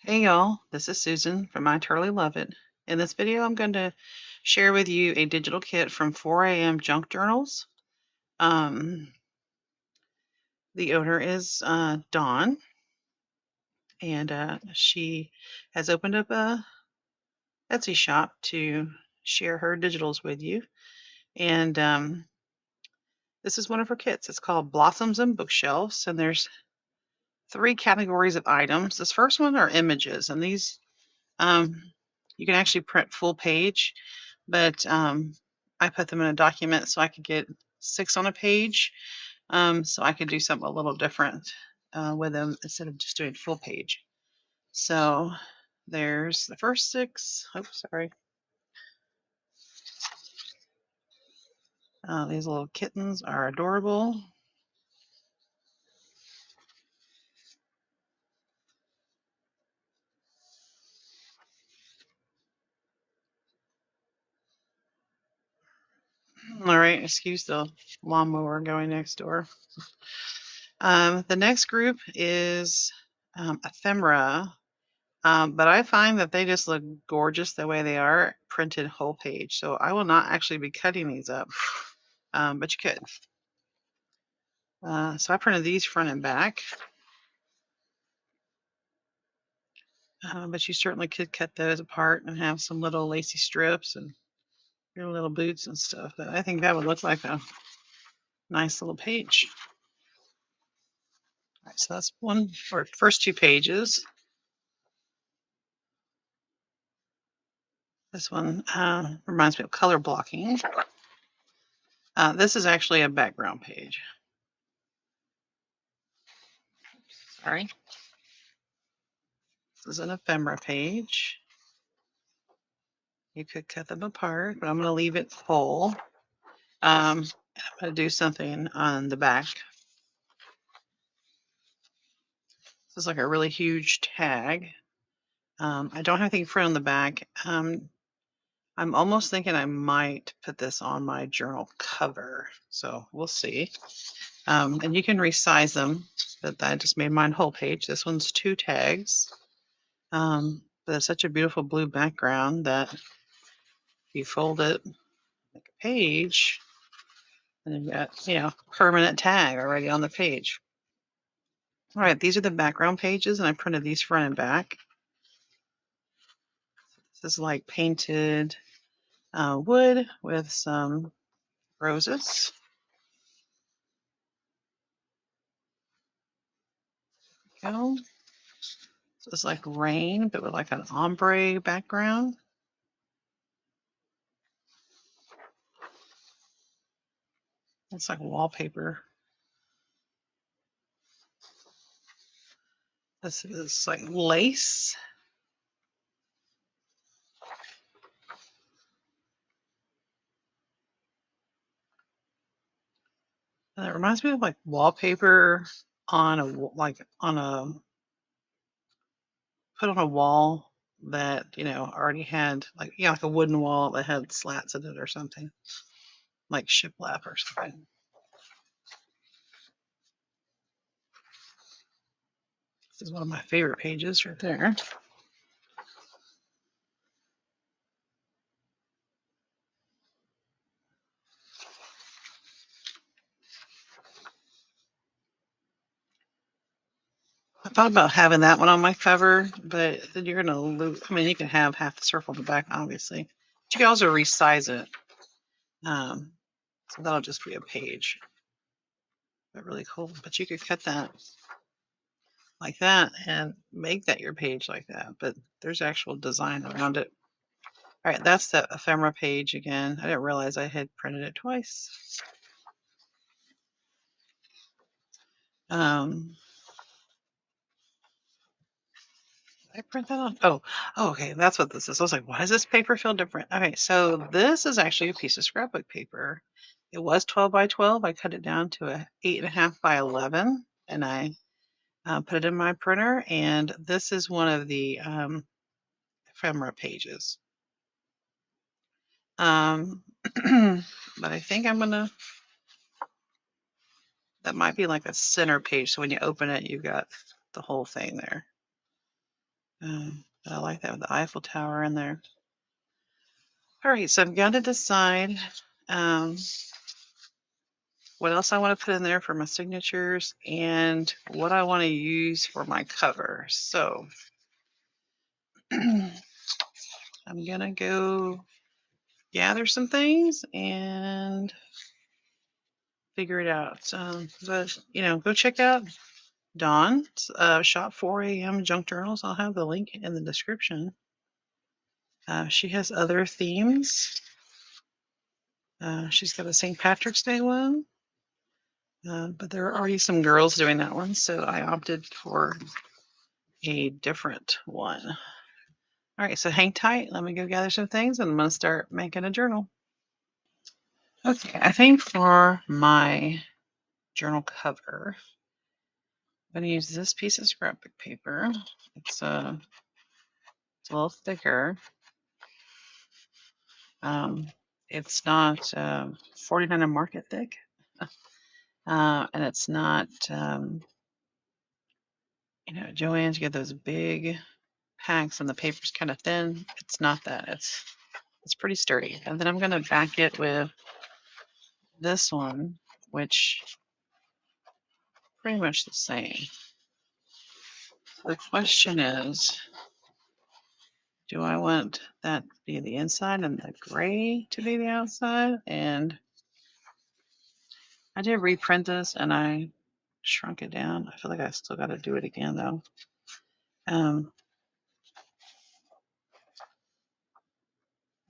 Hey y'all, this is Susan from I Totally Love It. In this video, I'm going to share with you a digital kit from 4amJunkJournals. The owner is Dawn, and she has opened up a Etsy shop to share her digitals with you. And this is one of her kits. It's called Blossoms and Bookshelves, and there's 3 categories of items. This first one are images, and these you can actually print full page, but I put them in a document so I could get 6 on a page, so I could do something a little different with them instead of just doing full page. So there's the first 6. Oh, sorry. These little kittens are adorable. All right, excuse the lawnmower going next door. The next group is ephemera, but I find that they just look gorgeous the way they are printed whole page. So I will not actually be cutting these up, but you could. So I printed these front and back, but you certainly could cut those apart and have some little lacy strips and your little boots and stuff. But I think that would look like a nice little page. All right, so that's one or first 2 pages. This one reminds me of color blocking. This is actually a background page. Sorry. This is an ephemera page. You could cut them apart, but I'm going to leave it whole. I'm going to do something on the back. This is like a really huge tag. I don't have anything printed on the back. I'm almost thinking I might put this on my journal cover, so we'll see. And you can resize them, but I just made mine whole page. This one's 2 tags. But it's such a beautiful blue background that if you fold it like a page, and you've got, permanent tag already on the page. All right, these are the background pages, and I printed these front and back. This is like painted wood with some roses. There we go. So it's like rain, but with like an ombre background. It's like wallpaper. This is like lace. And it reminds me of like wallpaper on a put on a wall that already had like a wooden wall that had slats in it or something, like shiplap or something. This is one of my favorite pages right there. I thought about having that one on my cover, but then you're gonna lose. I mean, you can have half the circle in the back, obviously, but you can also resize it. So that'll just be a page. But really cool. But you could cut that like that and make that your page like that. But there's actual design around it. All right, that's the ephemera page again. I didn't realize I had printed it twice. Did I print that on? Oh, okay, that's what this is. I was like, why does this paper feel different? Okay, so this is actually a piece of scrapbook paper. It was 12 by 12. I cut it down to a 8.5 by 11, and I put it in my printer. And this is one of the ephemera pages. But I think that might be like a center page. So when you open it, you've got the whole thing there. But I like that with the Eiffel Tower in there. All right, so I've got to decide what else I want to put in there for my signatures and what I want to use for my cover. So I'm going to go gather some things and figure it out. But, go check out Dawn's shop 4am Junk Journals. I'll have the link in the description. She has other themes. She's got a St. Patrick's Day one. But there are already some girls doing that one, so I opted for a different one. All right, so hang tight. Let me go gather some things, and I'm going to start making a journal. Okay, I think for my journal cover, I'm going to use this piece of scrapbook paper. It's a little thicker. It's not 49 market thick, and it's not, Joann's, you get those big packs and the paper's kind of thin. It's not that. It's pretty sturdy. And then I'm going to back it with this one, which pretty much the same. The question is, do I want that to be the inside and the gray to be the outside? And I did reprint this and I shrunk it down. I feel like I still got to do it again though.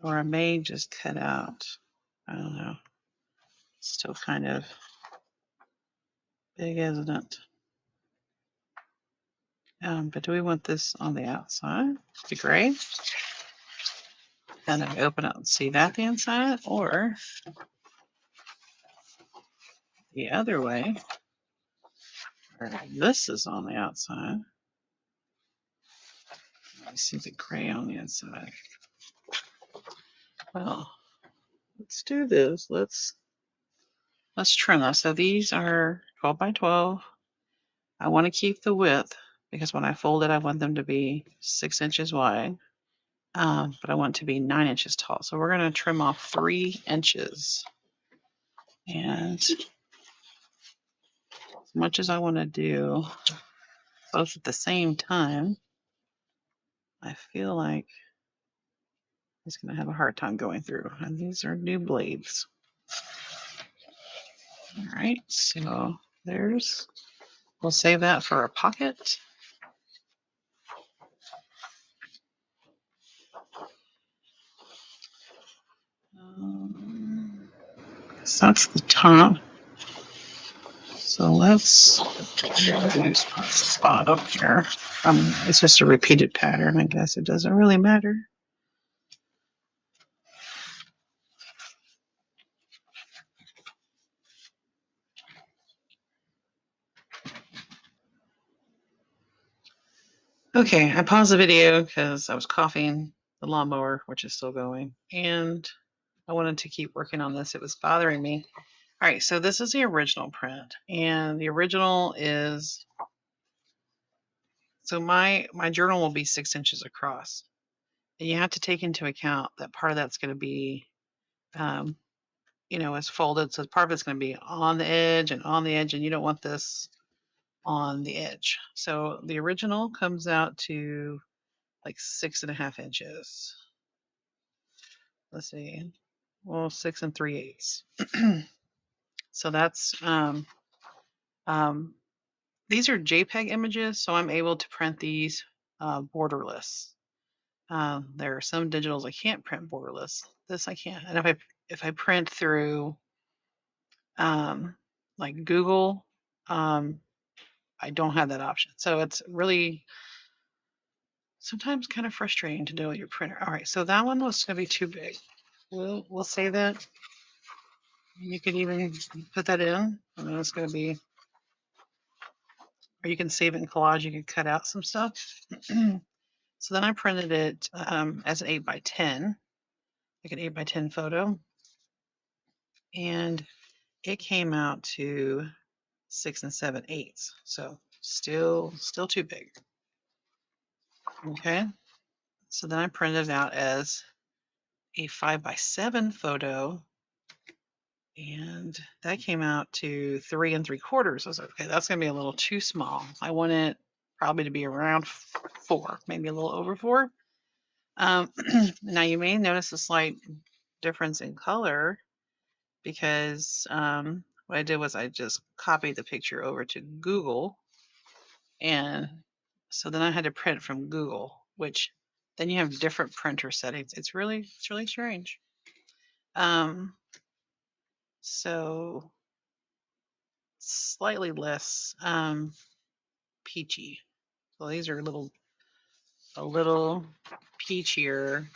Or I may just cut out, I don't know, still kind of big, isn't it? But do we want this on the outside, the gray? And I open it and see that the inside, or the other way, where this is on the outside. I see the gray on the inside. Well, let's do this. Let's trim this. So these are 12 by 12. I want to keep the width because when I fold it, I want them to be 6 inches wide. But I want it to be 9 inches tall. So we're going to trim off 3 inches. And as much as I want to do both at the same time, I feel like it's going to have a hard time going through. And these are new blades. All right, so we'll save that for a pocket. So that's the top. So let's use spot up here. It's just a repeated pattern. I guess it doesn't really matter. Okay, I paused the video because I was coughing, the lawnmower, which is still going, and I wanted to keep working on this. It was bothering me. All right, so this is the original print, and the original is, so my journal will be 6 inches across. And you have to take into account that part of that's going to be, is folded. So part of it's going to be on the edge, and you don't want this on the edge. So the original comes out to like 6.5 inches. Let's see, well, 6 3/8. So that's these are JPEG images, so I'm able to print these borderless. There are some digitals I can't print borderless. This I can. And if I print through like Google, I don't have that option. So it's really sometimes kind of frustrating to do with your printer. All right, so that one was going to be too big. We'll say that. You could even put that in. I mean, it's going to be, or you can save it in collage. You can cut out some stuff. So then I printed it as an 8 by 10, like an 8 by 10 photo, and it came out to 6 7/8. So still too big. Okay, so then I printed it out as a 5x7 photo, and that came out to 3 3/4. I was like, okay, that's gonna be a little too small. I want it probably to be around 4, maybe a little over 4. Now you may notice a slight difference in color because what I did was I just copied the picture over to Google, and so then I had to print from Google, which then you have different printer settings. It's really strange. So slightly less peachy. So these are a little peachier,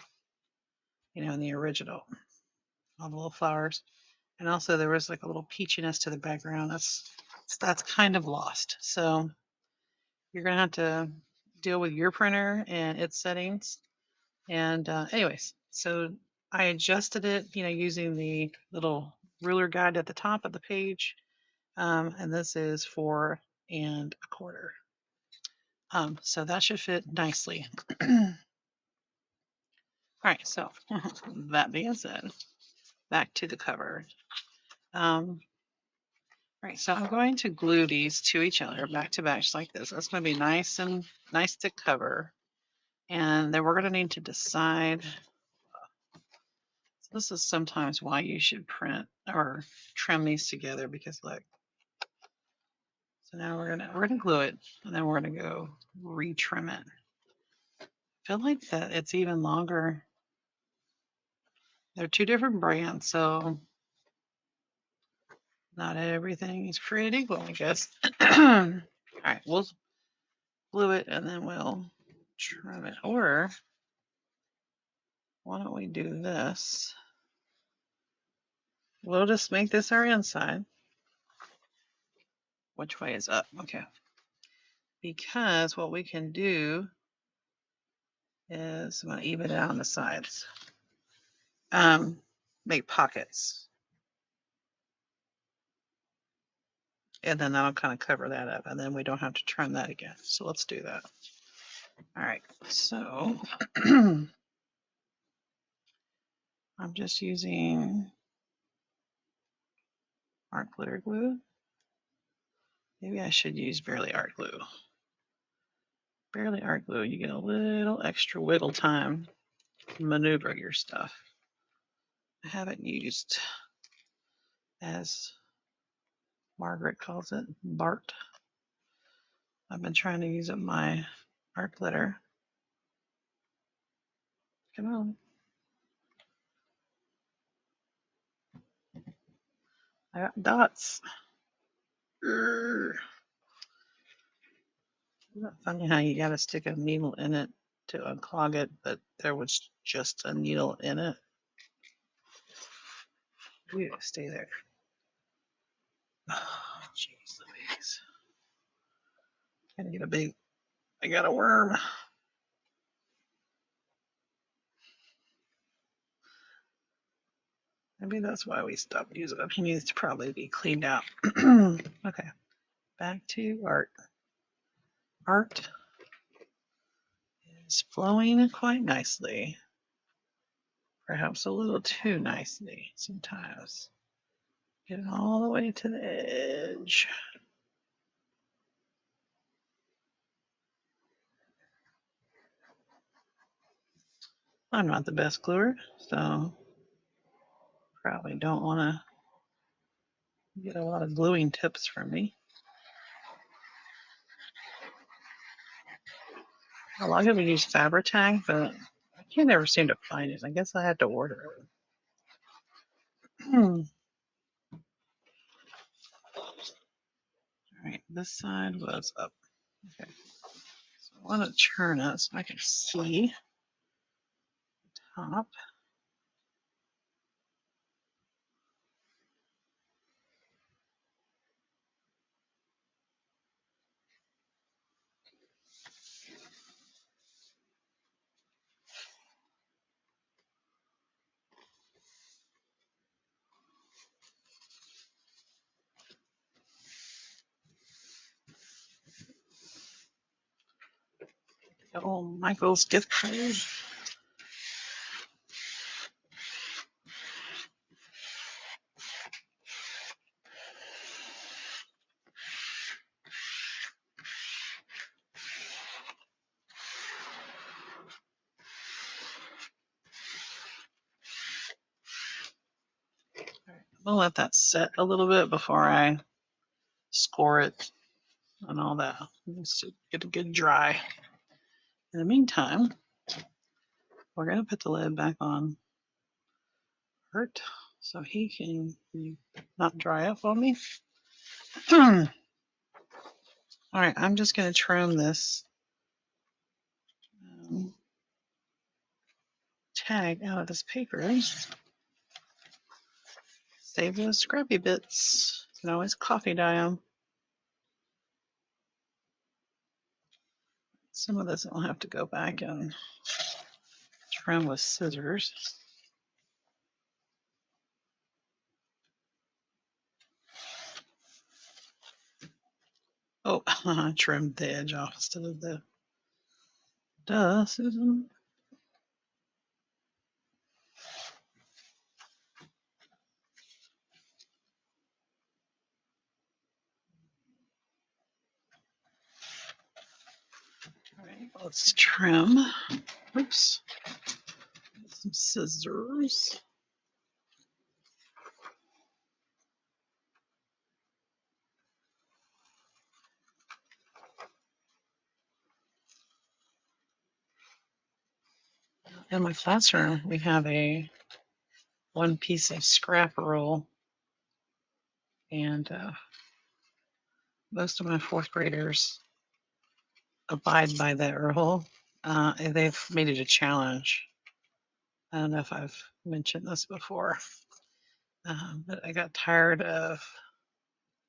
in the original. All the little flowers. And also there was like a little peachiness to the background. That's kind of lost. So you're gonna have to deal with your printer and its settings. And anyways, so I adjusted it, using the little ruler guide at the top of the page. And this is 4 1/4. So that should fit nicely. All right, so that being said, back to the cover. Right, so I'm going to glue these to each other back to back just like this. That's going to be nice to cover. And then we're going to need to decide. This is sometimes why you should print or trim these together, because look. So now we're gonna glue it, and then we're gonna go retrim it. I feel like that it's even longer. They're 2 different brands, so not everything is created equal, I guess. All right, we'll glue it and then we'll trim it. Or why don't we do this? We'll just make this our inside. Which way is up? Okay. Because what we can do is I'm going to even it out on the sides. Make pockets. And then that'll kind of cover that up, and then we don't have to trim that again. So let's do that. All right, so I'm just using art glitter glue. Maybe I should use Barely Art glue. Barely Art glue, you get a little extra wiggle time to maneuver your stuff. I haven't used, as Margaret calls it, Bart. I've been trying to use up my art glitter. Come on. I got dots. Isn't that funny how you gotta stick a needle in it to unclog it, but there was just a needle in it? You stay there. Oh, jeez Louise. Gotta get a big, I got a worm. Maybe that's why we stopped using it. He needs to probably be cleaned out. Okay, back to art. Art is flowing quite nicely. Perhaps a little too nicely sometimes. Get it all the way to the edge. I'm not the best gluer, so probably don't want to get a lot of gluing tips from me. A lot of people use Fabri-Tac, but I can't ever seem to find it. I guess I had to order it. All right, this side was up. Okay, so I want to turn it so I can see the top. Oh, Michael's gift card. I'll let that set a little bit before I score it and all that. Just to get a good dry. In the meantime, we're going to put the lid back on Bert so he can not dry up on me. All right, I'm just going to trim this tag out of this paper. Save those scrappy bits. You can always coffee dye them. Some of this I'll have to go back and trim with scissors. Oh, I trimmed the edge off instead of the... Duh, Susan. All right, let's trim. Oops. Some scissors. In my classroom, we have a one piece of scrap rule, and most of my fourth graders abide by that rule. And they've made it a challenge. I don't know if I've mentioned this before, but I got tired of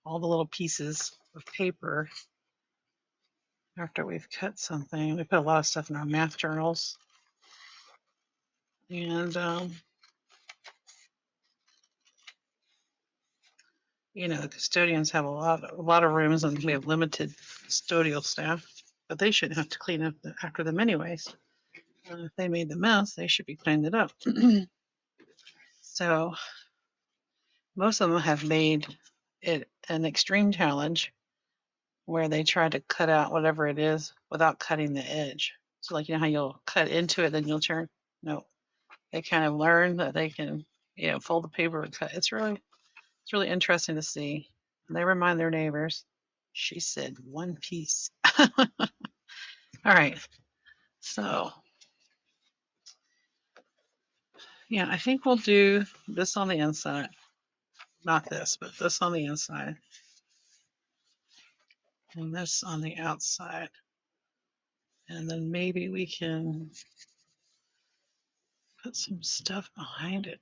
all the little pieces of paper after we've cut something. We put a lot of stuff in our math journals, and you know, the custodians have a lot of rooms, and we have limited custodial staff, but they shouldn't have to clean up after them anyways. If they made the mess, they should be cleaning it up. So most of them have made it an extreme challenge where they try to cut out whatever it is without cutting the edge. So like, you know how you'll cut into it, then you'll turn? No, they kind of learn that they can, you know, fold the paper and cut. It's really interesting to see. And they remind their neighbors. She said one piece. All right. So yeah, I think we'll do this on the inside. Not this, but this on the inside. And this on the outside. And then maybe we can put some stuff behind it.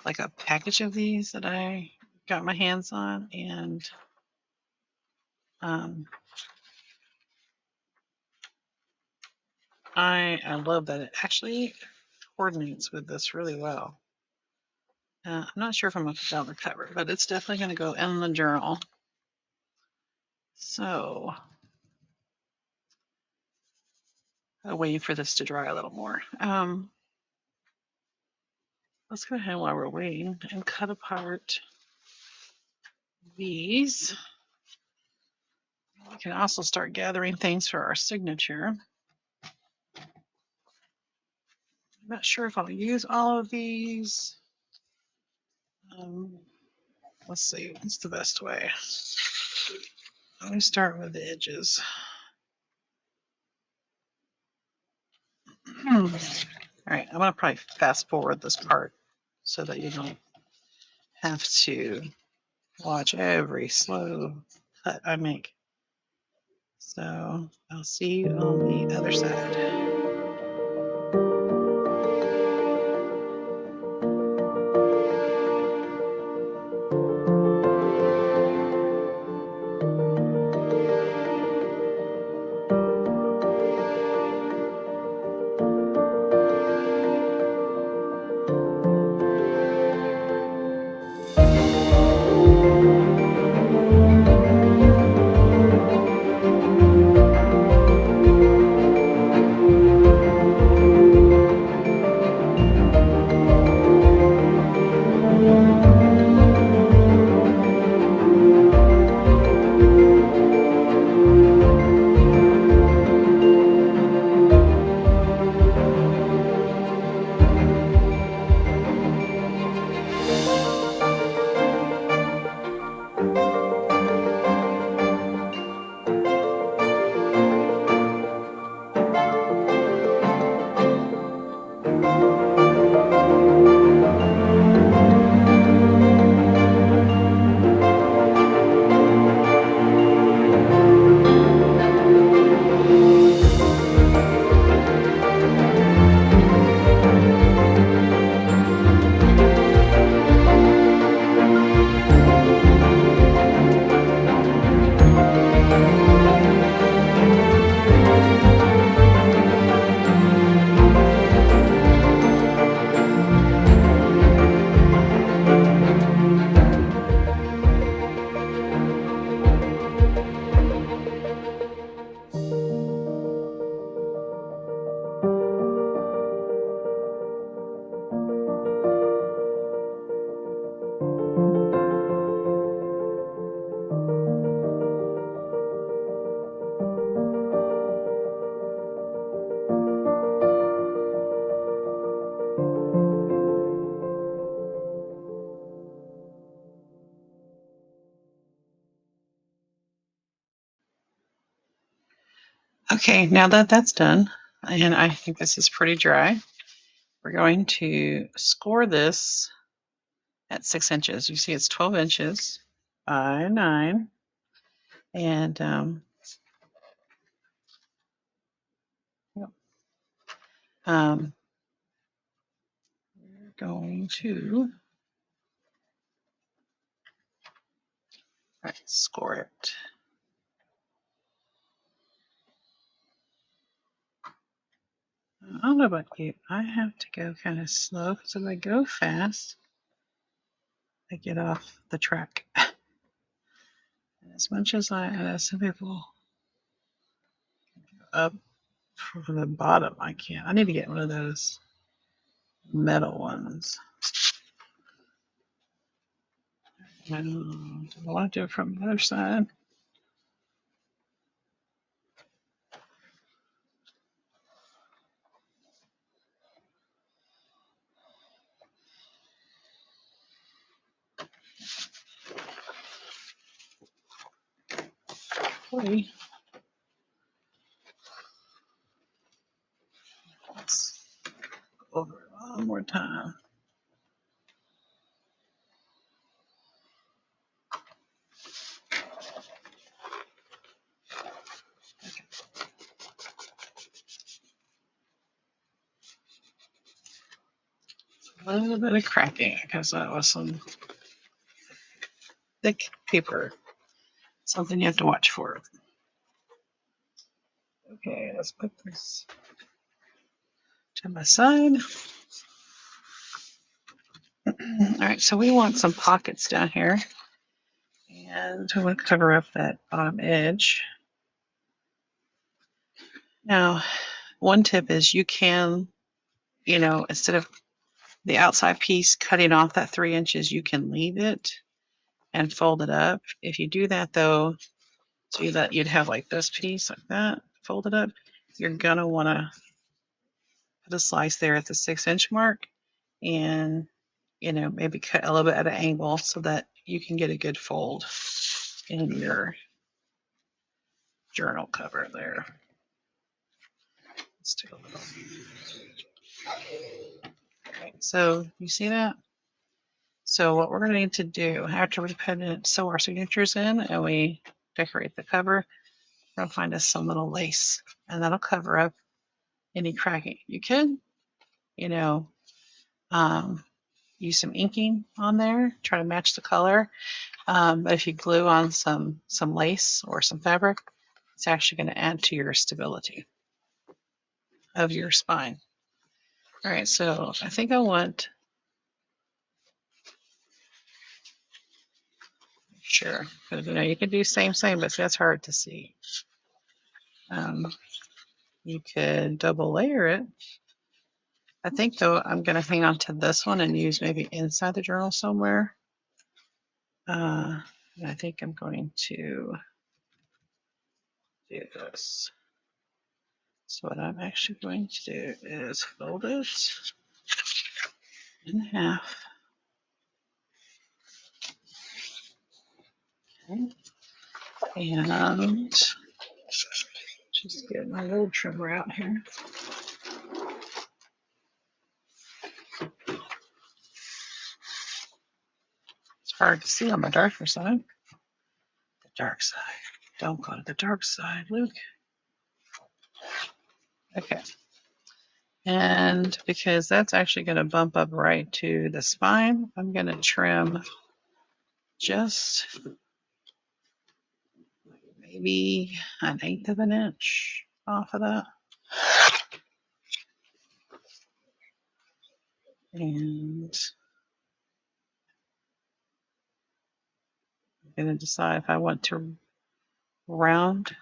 Like a package of these that I got my hands on, and I love that it actually coordinates with this really well. I'm not sure if I'm going to put down the cover, but it's definitely going to go in the journal. So I'll wait for this to dry a little more. Let's go ahead while we're waiting and cut apart these. We can also start gathering things for our signature. I'm not sure if I'll use all of these. Let's see, what's the best way? Let me start with the edges. All right, I'm going to probably fast forward this part so that you don't have to watch every slow cut I make. So I'll see you on the other side. Okay, now that that's done, and I think this is pretty dry, we're going to score this at 6 inches. You see it's 12 inches by 9. And we're going to score it. I don't know about you. I have to go kind of slow because if I go fast, I get off the track. As much as some people up from the bottom, I can't. I need to get one of those metal ones. And I want to do it from the other side. Let's go over it one more time. A little bit of cracking because that was some thick paper. Something you have to watch for. Okay, let's put this to my side. All right, so we want some pockets down here. And we want to cover up that bottom edge. Now, one tip is you can, instead of the outside piece cutting off that 3 inches, you can leave it and fold it up. If you do that though, so that you'd have like this piece like that, fold it up, you're gonna want to put a slice there at the 6-inch mark and maybe cut a little bit at an angle so that you can get a good fold in your journal cover there. Let's take a look. Okay, so you see that? So what we're going to need to do after we sew our signatures in and we decorate the cover, we're going to find us some little lace and that'll cover up any cracking. You could, use some inking on there, try to match the color. But if you glue on some lace or some fabric, it's actually going to add to your stability of your spine. All right, so I think I want, sure, because you can do same, but that's hard to see. You could double layer it. I think though I'm going to hang on to this one and use maybe inside the journal somewhere. I think I'm going to do this. So what I'm actually going to do is fold it in half. Okay. And just get my little trimmer out here. It's hard to see on the darker side. The dark side. Don't go to the dark side, Luke. Okay. And because that's actually going to bump up right to the spine, I'm going to trim just maybe 1/8 of an inch off of that. And I'm going to decide if I want to round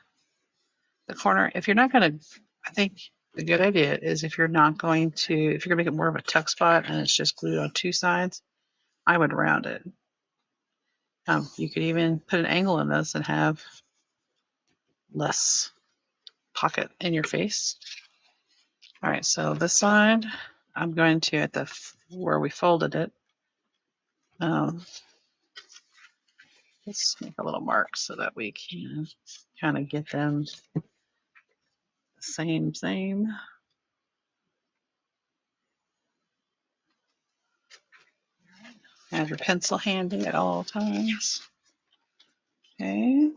the corner. If you're not going to, I think the good idea is if you're going to make it more of a tuck spot and it's just glued on 2 sides, I would round it. You could even put an angle in this and have less pocket in your face. All right, so this side, I'm going to, at the where we folded it, let's make a little mark so that we can kind of get them Same. Have your pencil handy at all times. Okay.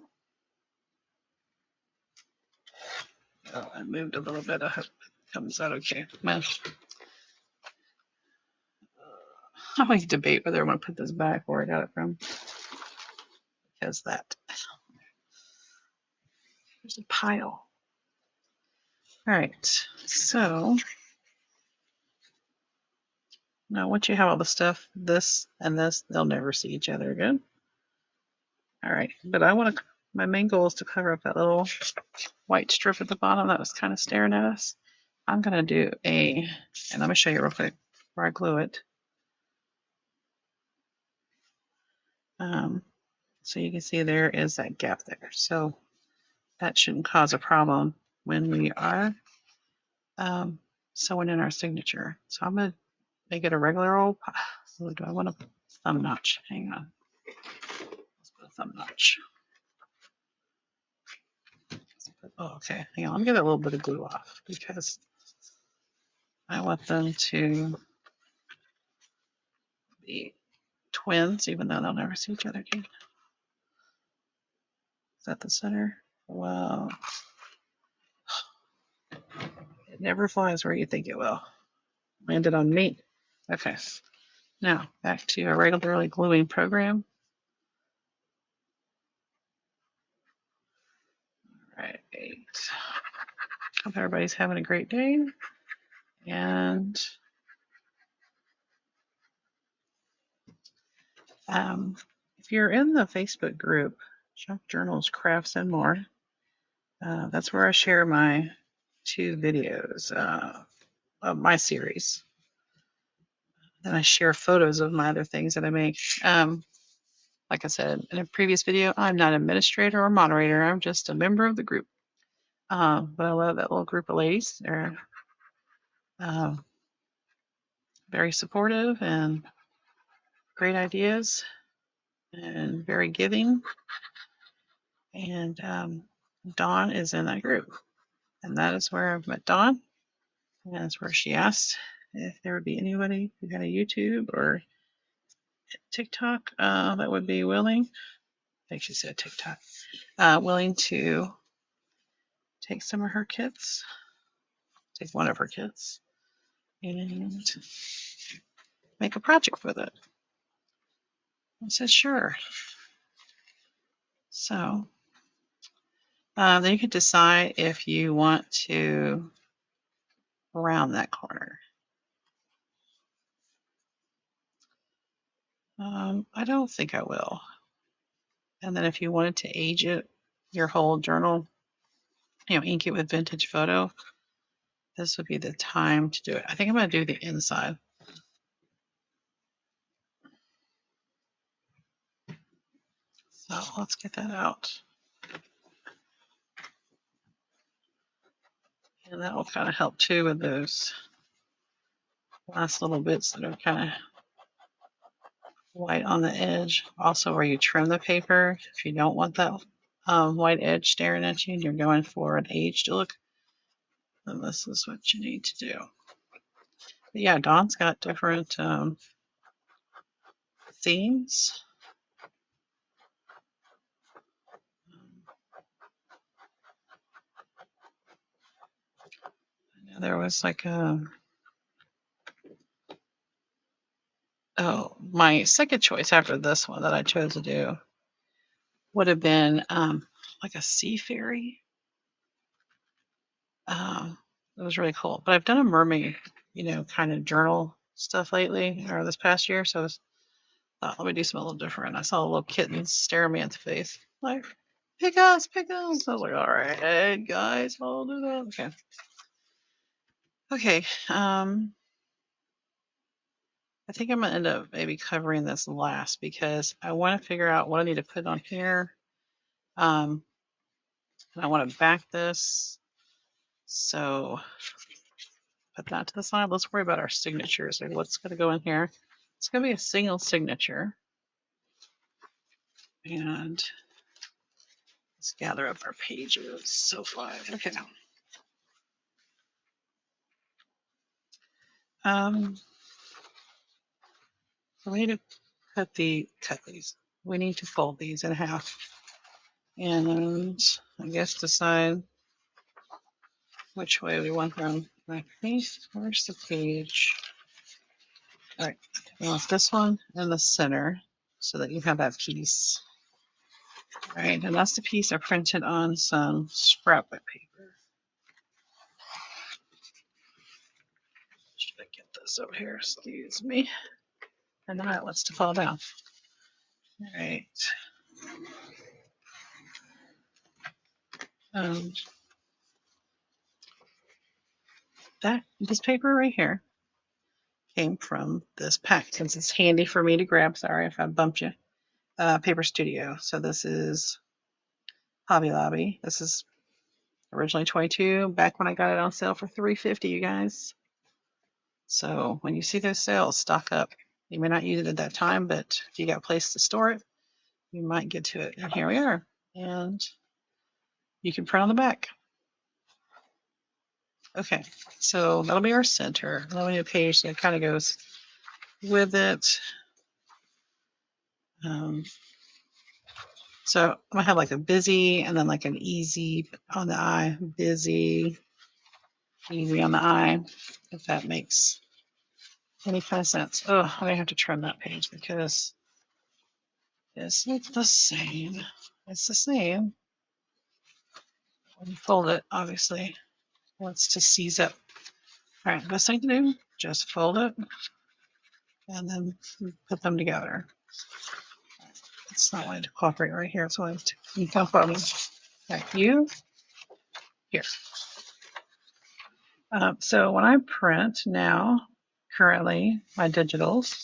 Oh, I moved a little bit. I hope it comes out okay. Well, I might debate whether I want to put this back where I got it from. Because there's a pile. All right. So now once you have all the stuff, this and this, they'll never see each other again. All right. But my main goal is to cover up that little white strip at the bottom that was kind of staring at us. I'm going to do and let me show you real quick where I glue it. So you can see there is that gap there. So that shouldn't cause a problem when we are sewing in our signature. So I'm going to make it a regular old, so do I want a thumb notch? Hang on. Let's put a thumb notch. Oh, okay. Hang on. Let me get a little bit of glue off because I want them to be twins, even though they'll never see each other again. Is that the center? Well, it never flies where you think it will. Landed on me. Okay. Now back to a regularly gluing program. All right. Hope everybody's having a great day. And if you're in the Facebook group, Junk Journals, Crafts, and More, that's where I share my 2 videos of my series. Then I share photos of my other things that I make. Like I said in a previous video, I'm not an administrator or moderator. I'm just a member of the group. But I love that little group of ladies. They're very supportive and great ideas and very giving. And Dawn is in that group. And that is where I've met Dawn. And that's where she asked if there would be anybody who had a YouTube or TikTok that would be willing. I think she said TikTok. Willing to take some of her kits, take one of her kits, and make a project with it. I said, sure. So then you can decide if you want to round that corner. I don't think I will. And then if you wanted to age it, your whole journal, ink it with vintage photo, this would be the time to do it. I think I'm going to do the inside. So let's get that out. And that will kind of help too with those last little bits that are kind of white on the edge. Also where you trim the paper, if you don't want that white edge staring at you and you're going for an aged look, then this is what you need to do. But yeah, Dawn's got different themes. There was like my second choice after this one that I chose to do would have been like a sea fairy. It was really cool. But I've done a mermaid, kind of journal stuff lately or this past year. So I thought, let me do something a little different. I saw a little kitten staring me in the face, like, pick us, pick us. I was like, all right, guys, I'll do that. Okay. Okay. I think I'm going to end up maybe covering this last because I want to figure out what I need to put on here. And I want to back this. So put that to the side. Let's worry about our signatures. Like what's going to go in here? It's going to be a single signature. And let's gather up our pages. So far. Okay. So we need to cut these. We need to fold these in half. And I guess decide which way we want them. Like these, where's the page? All right, we want this one in the center so that you have that piece. All right, and that's the piece I printed on some scrapbook paper. Should I get this over here? Excuse me. And now it wants to fall down. All right. This paper right here came from this pack since it's handy for me to grab. Sorry if I bumped you. Paper Studio. So this is Hobby Lobby. This is originally $22. Back when I got it on sale for $3.50, you guys. So when you see those sales, stock up. You may not use it at that time, but if you got a place to store it, you might get to it. And here we are. And you can print on the back. Okay, so that'll be our center. And then we need a page that kind of goes with it. So I'm gonna have like a busy and then like an easy on the eye, busy, easy on the eye, if that makes any kind of sense. Oh, I'm gonna have to trim that page because it's the same. It's the same. When you fold it, obviously, it wants to seize up. All right, best thing to do, just fold it and then put them together. It's not wanting to cooperate right here. It's wanting to come from me. Like you, here. So when I print now, currently, my digitals,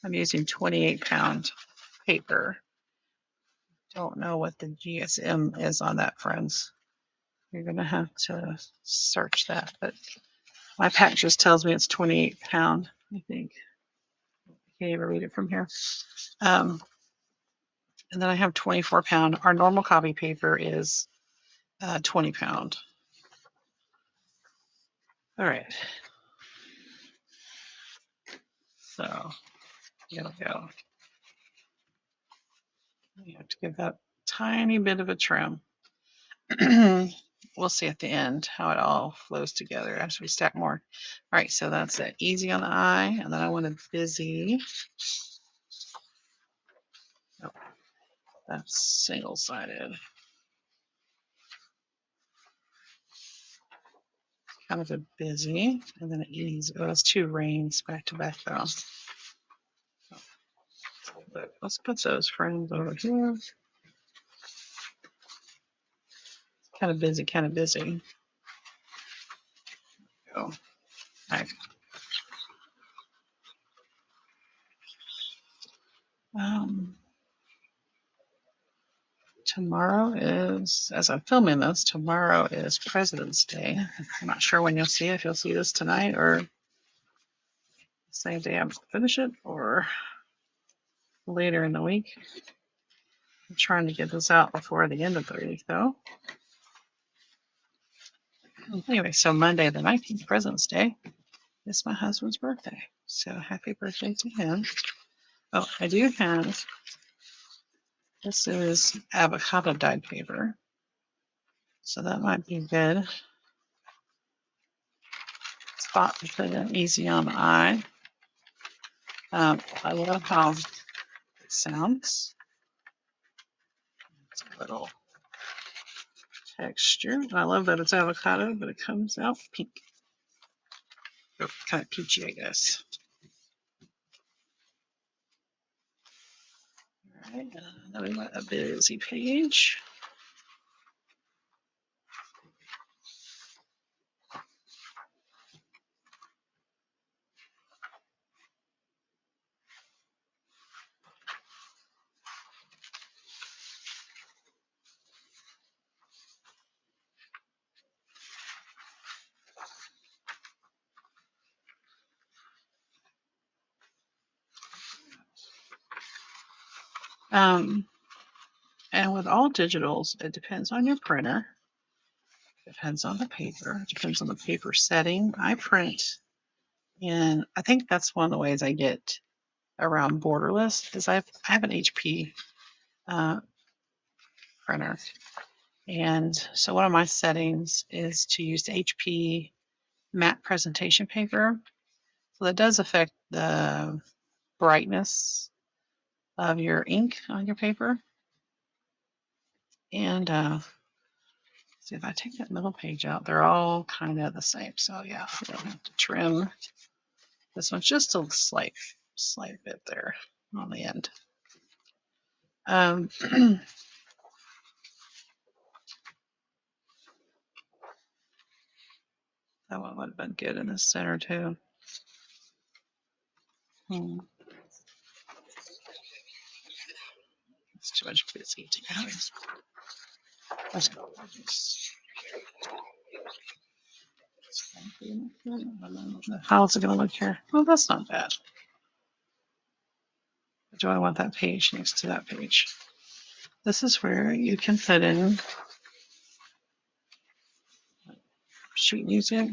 I'm using 28-pound paper. Don't know what the GSM is on that, friends. You're going to have to search that. But my pack just tells me it's 28-pound, I think. I can't even read it from here. And then I have 24-pound. Our normal copy paper is 20-pound. All right. So, here we go. You have to give that tiny bit of a trim. We'll see at the end how it all flows together as we stack more. All right, so that's it. Easy on the eye, and then I want a busy. Oh, that's single-sided. Kind of a busy, and then an easy. Oh, that's two rains back to back though. But let's put those friends over here. Kind of busy, kind of busy. Go. All right. Tomorrow is, as I'm filming this, tomorrow is President's Day. I'm not sure when you'll see it, if you'll see this tonight or the same day I'm finish it or later in the week. I'm trying to get this out before the end of the week though. Anyway, so Monday the 19th, President's Day, is my husband's birthday. So happy birthday to him. Oh, I do have, this is avocado dyed paper. So that might be a good spot to put it easy on the eye. I love how it sounds. It's a little texture. And I love that it's avocado, but it comes out pink. Oh, kind of peachy, I guess. All right, now we want a busy page. And with all digitals, it depends on your printer. Depends on the paper. Depends on the paper setting. I print And I think that's one of the ways I get around borderless is I have an HP printer. And so one of my settings is to use HP matte presentation paper. So that does affect the brightness of your ink on your paper. And see if I take that middle page out, they're all kind of the same. So yeah, I don't have to trim. This one's just a slight bit there on the end. That one would have been good in the center too. It's too much busy together. Let's go. How's it going to look here? Well, that's not bad. Do I want that page next to that page? This is where you can fit in sheet music.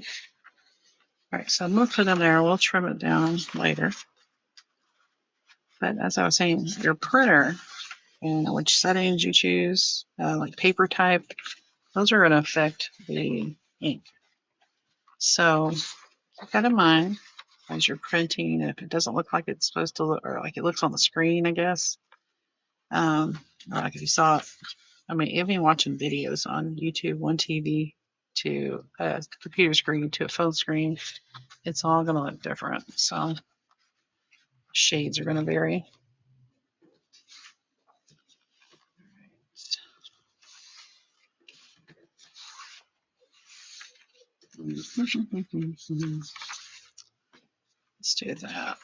All right, so I'm going to put them there. We'll trim it down later. But as I was saying, your printer and which settings you choose, like paper type, those are going to affect the ink. So keep that in mind as you're printing. If it doesn't look like it's supposed to look, or like it looks on the screen, I guess, or like if you saw it, I mean, even watching videos on YouTube, one TV to a computer screen to a phone screen, it's all going to look different. So shades are going to vary. Let's do that.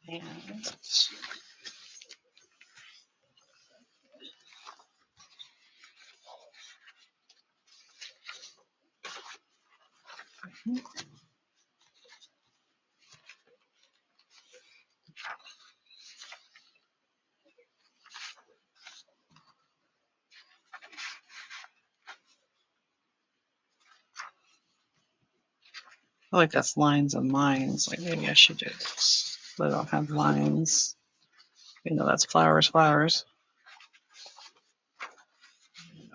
And I like that's lines and lines. Like maybe I should do this. But I don't have lines. You know, that's flowers, flowers.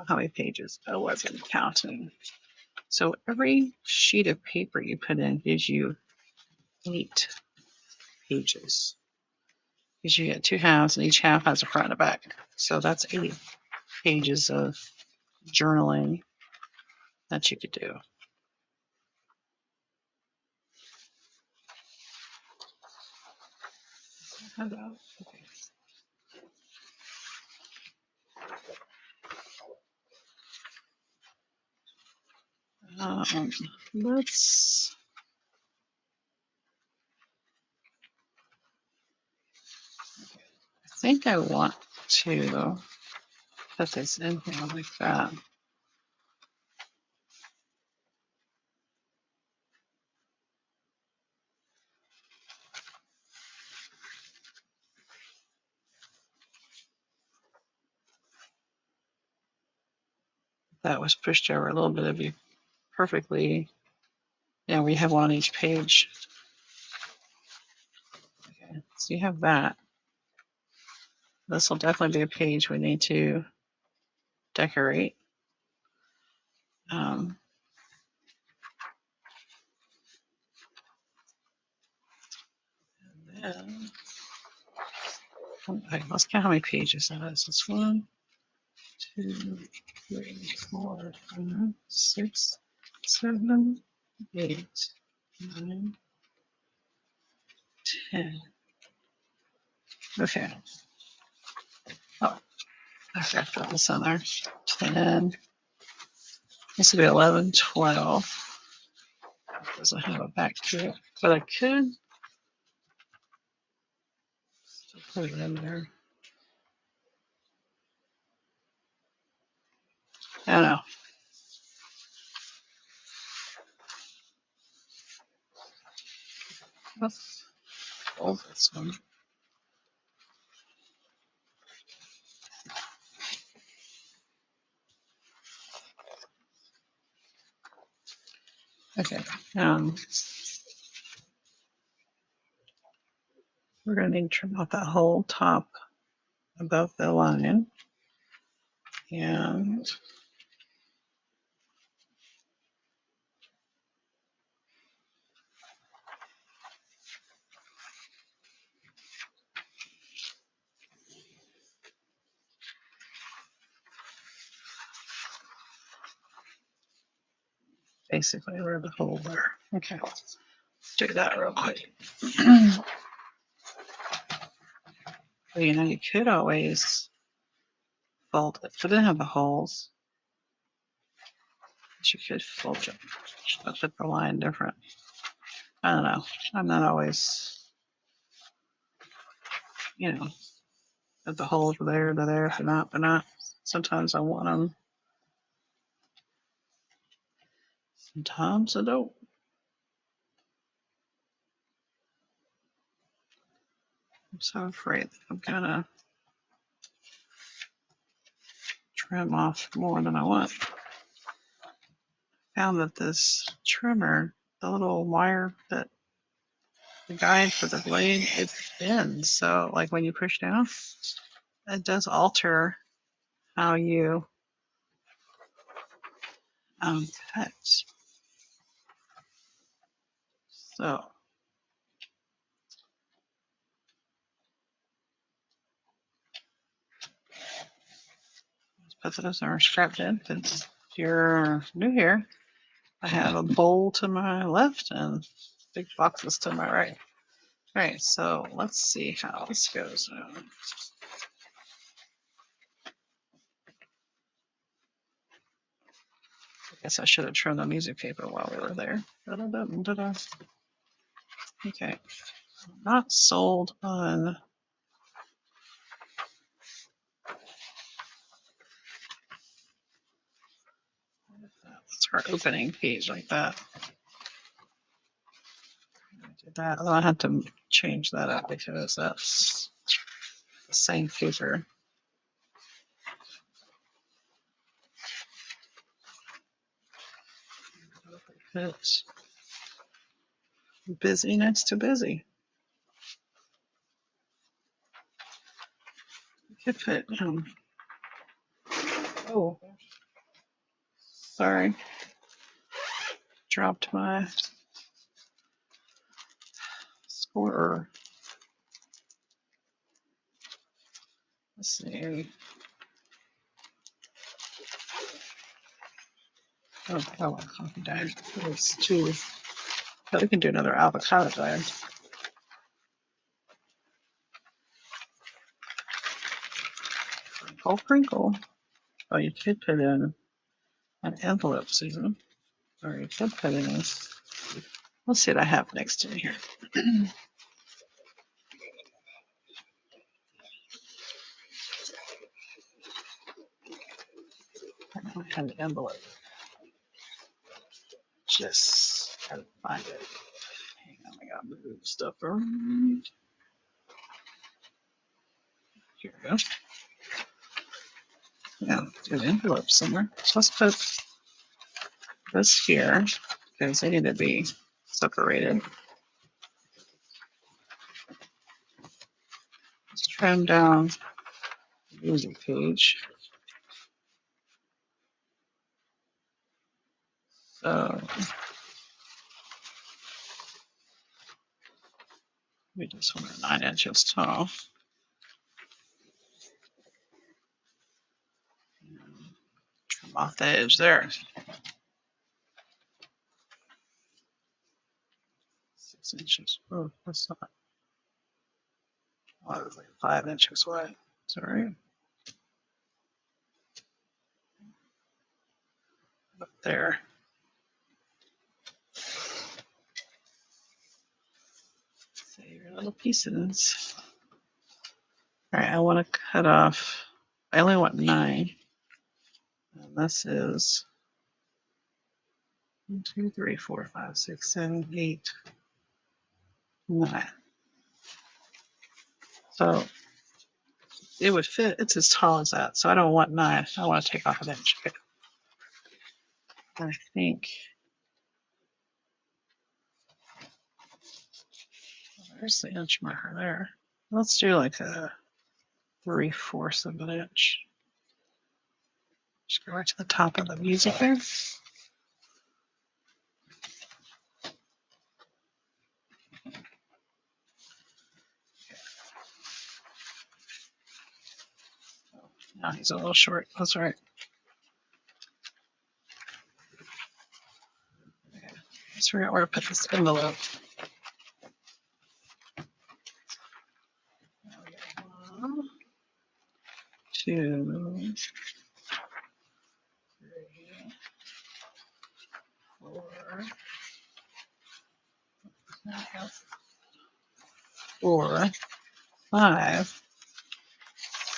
How many pages? Oh, I wasn't counting. So every sheet of paper you put in gives you 8 pages. Because you get 2 halves, and each half has a front and a back. So that's 8 pages of journaling that you could do. Okay. Let's. I think I want to put this in here like that. That was pushed over a little bit of you perfectly. Yeah, we have one on each page. Okay, so you have that. This will definitely be a page we need to decorate. And then, okay, let's count how many pages that is. It's 1, 2, 3, 4, 5, 6, 7, 8, 9, 10. Okay. Oh, I forgot to put this on there. 10. This will be 11, 12. Doesn't have a back to it, but I could still put it in there. I don't know. Let's fold this one. Okay. We're going to need to trim off that whole top above the line. And basically where the hole there. Okay, let's do that real quick. Well, you know, you could always fold it, but it didn't have the holes. But you could fold it, fit the line different. I don't know. I'm not always, you know, if the holes are there, they're there. If they're not, they're not. Sometimes I want them. Sometimes I don't. I'm so afraid that I'm gonna trim off more than I want. Found that this trimmer, the little wire that the guide for the blade, it bends. So like when you push down, it does alter how you cut. So let's put those are strapped in. Since if you're new here, I have a bowl to my left and big boxes to my right. All right, so let's see how this goes. I guess I should have trimmed the music paper while we were there. Okay, not sold on our opening page like that. I did that. Although I had to change that up because that's the same paper. It's busy next to busy. Could fit. Oh, sorry. Dropped my scorer. Let's see. Oh, I want coffee dyes. There's two. But we can do another avocado dye. Crinkle, crinkle. Oh, you could put in an envelope, Susan. Or you could put in this. Let's see what I have next in here. I don't have the envelope. Just gotta find it. Hang on, I gotta move stuff around. Here we go. Yeah, do an envelope somewhere. So let's put this here because they need to be separated. Let's trim down the music page. So we just want 9 inches tall. Trim off the edge there. 6 inches. Oh, that's not. Oh, it was like 5 inches wide. Sorry. Up there. Save your little pieces. All right, I want to cut off. I only want 9. And this is 1, 2, 3, 4, 5, 6, 7, 8, 9. So it would fit. It's as tall as that. So I don't want 9. I want to take off an inch. I think There's the inch marker there. Let's do like a 3/4 of an inch. Just go right to the top of the music there. No, he's a little short. That's right. Okay. Let's figure out where to put this envelope. 1, 2, 3, 4, 5,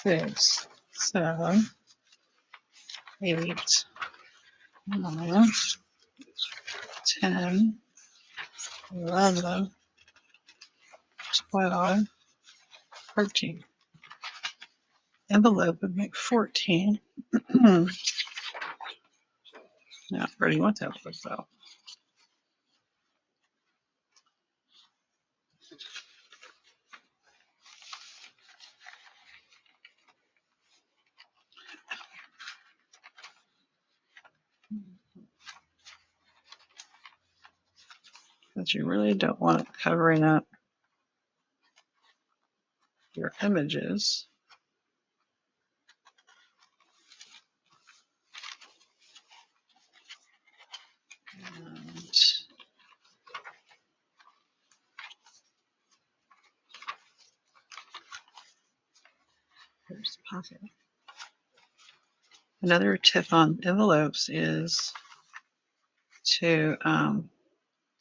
6, 7, 8, 9, 10, 11, 12, 13. Envelope would make 14. Now, where do you want that to go? But you really don't want it covering up your images. And here's the pocket. Another tip on envelopes is to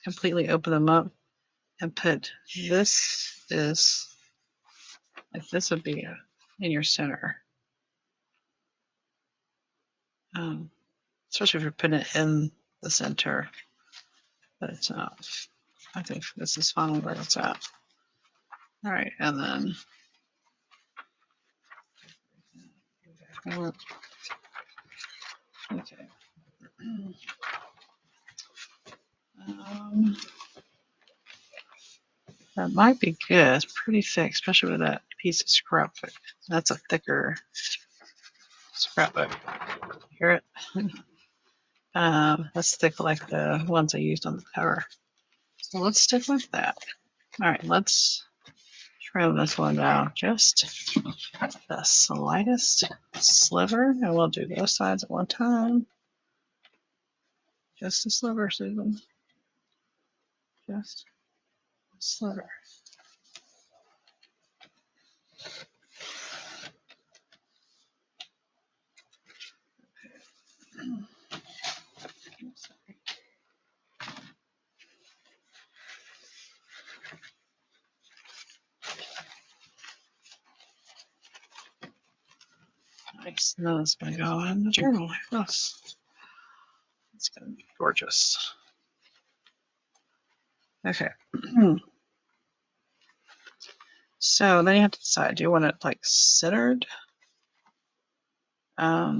completely open them up and put this like this would be in your center. Especially if you're putting it in the center. But I think this is finally where it's at. All right, and then okay. That might be good. It's pretty thick, especially with that piece of scrapbook. That's a thicker scrapbook. Hear it? That's thick like the ones I used on the cover. So let's stick with that. All right, let's trim this one down just the slightest sliver, and we'll do both sides at one time. Just a sliver, Susan. Just a sliver. Nice. Now it's going to go in the journal like this. It's going to be gorgeous. Okay. So then you have to decide, do you want it like centered? Or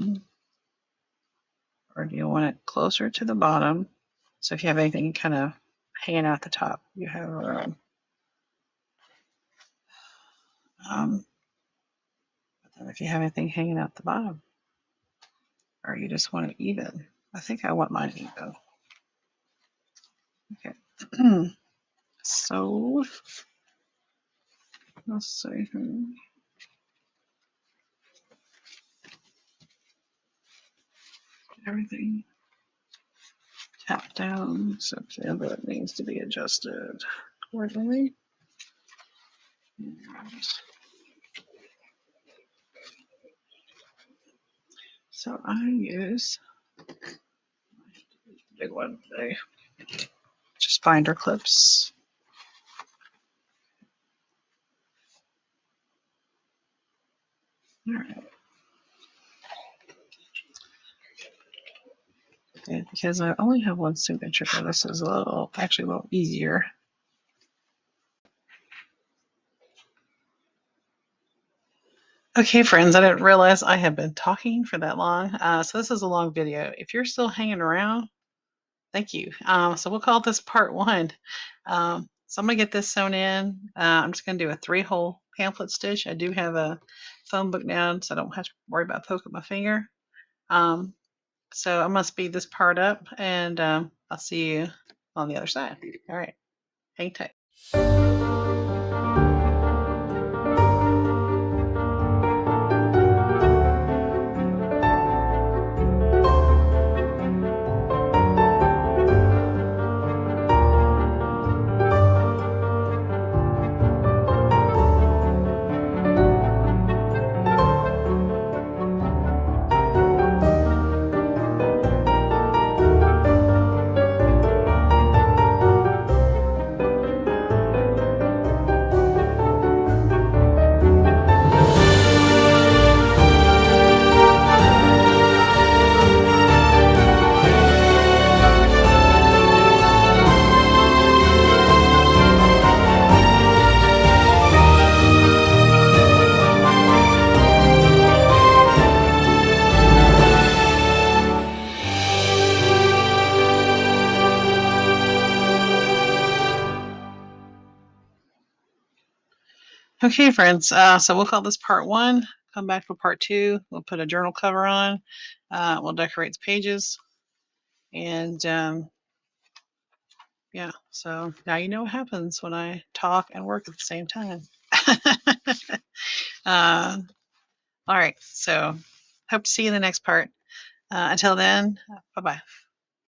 do you want it closer to the bottom? So if you have anything kind of hanging out the top, you have room. But then if you have anything hanging out the bottom, or you just want it even, I think I want mine even. Okay. So let's see. Everything tapped down, except the envelope needs to be adjusted accordingly. And so I use the big one today. Just binder clips. All right. And because I only have one signature, this is actually a little easier. Okay, friends, I didn't realize I had been talking for that long. So this is a long video. If you're still hanging around, thank you. So we'll call this part 1. So I'm going to get this sewn in. I'm just going to do a 3-hole pamphlet stitch. I do have a foam book now, so I don't have to worry about poking my finger. So I'm going to speed this part up, and I'll see you on the other side. All right, hang tight. Okay, friends, so we'll call this part 1. Come back for part 2. We'll put a journal cover on. We'll decorate the pages. And yeah, so now you know what happens when I talk and work at the same time. All right, so hope to see you in the next part. Until then, bye-bye.